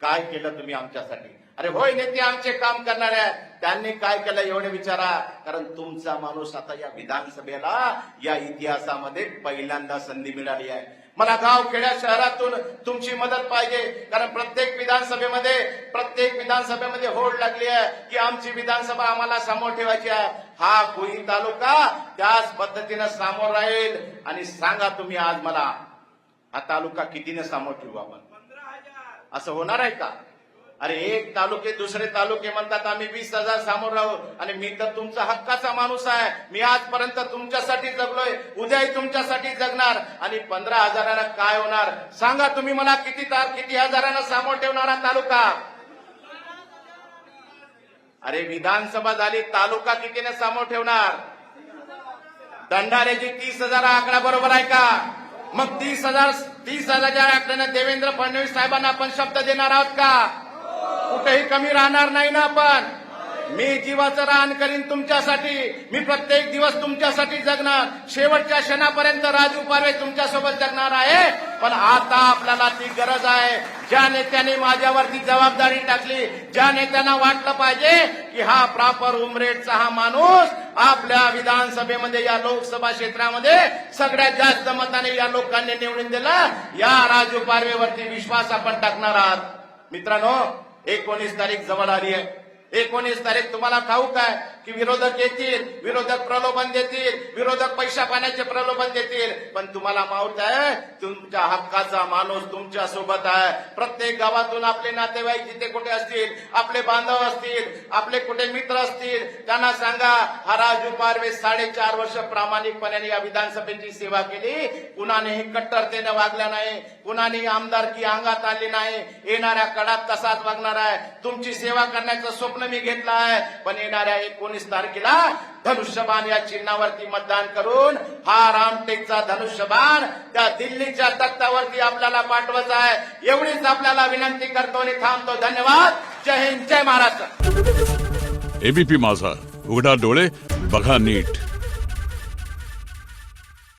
काय केलं तुम्ही आमच्यासाठी? अरे होय, नेते आमचे काम करणारे आहेत, त्यांनी काय केलं एवढे विचारा. कारण तुमचा माणूस आता या विधानसभेला या इतिहासामध्ये पहिल्यांदा संधी मिळाली आहे. मला गाव खेड्या शहरातून तुमची मदत पाहिजे, कारण प्रत्येक विधानसभेमध्ये होड लागली आहे की आमची विधानसभा आम्हाला समोर ठेवायची आहे. हा कोई तालुका त्याच पद्धतीनं समोर राहील. आणि सांगा तुम्ही आज मला, हा तालुका कितीने समोर ठेवू आपण? 15,000. असं होणार आहे का? अरे एक तालुके दुसरे तालुके म्हणतात आम्ही 20,000 समोर राहू. आणि मी तर तुमचा हक्काचा माणूस आहे. मी आजपर्यंत तुमच्यासाठी जगलोय, उद्याही तुमच्यासाठी जगणार. आणि 15,000 काय होणार सांगा तुम्ही मला? किती हजारांना समोर ठेवणारा तालुका? अरे विधानसभा झाली, तालुका कितीने समोर ठेवणार? दंडारेची 30,000 आकडा बरोबर आहे का? मग 30,000 आकड्याने देवेंद्र फडणवीस साहेबांना आपण शब्द देणार आहोत का? कुठेही कमी राहणार नाही ना आपण. मी जीवाचं रान करीन तुमच्यासाठी. मी प्रत्येक दिवस तुमच्यासाठी जगणार. शेवटच्या क्षणापर्यंत राजू पारवे तुमच्यासोबत जगणार आहे. पण आता आपल्याला ती गरज आहे, ज्या नेत्याने माझ्यावरती जबाबदारी टाकली, ज्या नेत्यांना वाटलं पाहिजे की हा प्रॉपर उमरेडचा हा माणूस आपल्या विधानसभेमध्ये या लोकसभा क्षेत्रामध्ये सगळ्यात जास्त मताने या लोकांनी निवडून दिला, या राजू पारवेवरती विश्वास आपण टाकणार आहात. मित्रांनो, 19 तारीख जवळ आली आहे. 19 तारीख तुम्हाला ठाऊक आहे की विरोधक येतील, विरोधक प्रलोभन देतील, विरोधक पैसा पाण्याचे प्रलोभन देतील. पण तुम्हाला माहित आहे, तुमच्या हक्काचा माणूस तुमच्या सोबत आहे. प्रत्येक गावातून आपले नातेवाईक जिथे कुठे असतील, आपले बांधव असतील, आपले कुठे मित्र असतील, त्यांना सांगा हा राजू पारवे 4.5 वर्ष प्रामाणिकपणे या विधानसभेची सेवा केली. कुणानेही कट्टरतेने वागल्या नाही, कुणानेही आमदारकी अंगात आणली नाही. येणाऱ्या काळात तसाच वागणार आहे. तुमची सेवा करण्याचं स्वप्न मी घेतलं आहे. पण येणाऱ्या 19 तारखेला धनुष्यबाण या चिन्हावरती मतदान करून हा रामटेकचा धनुष्यबाण त्या दिल्लीच्या तख्तावरती आपल्याला पाठवायचा आहे. एवढीच आपल्याला विनंती करतो आणि थांबतो. धन्यवाद. जय हिंद, जय महाराष्ट्र. एबीपी माझा, उघडा डोळे बघा नीट.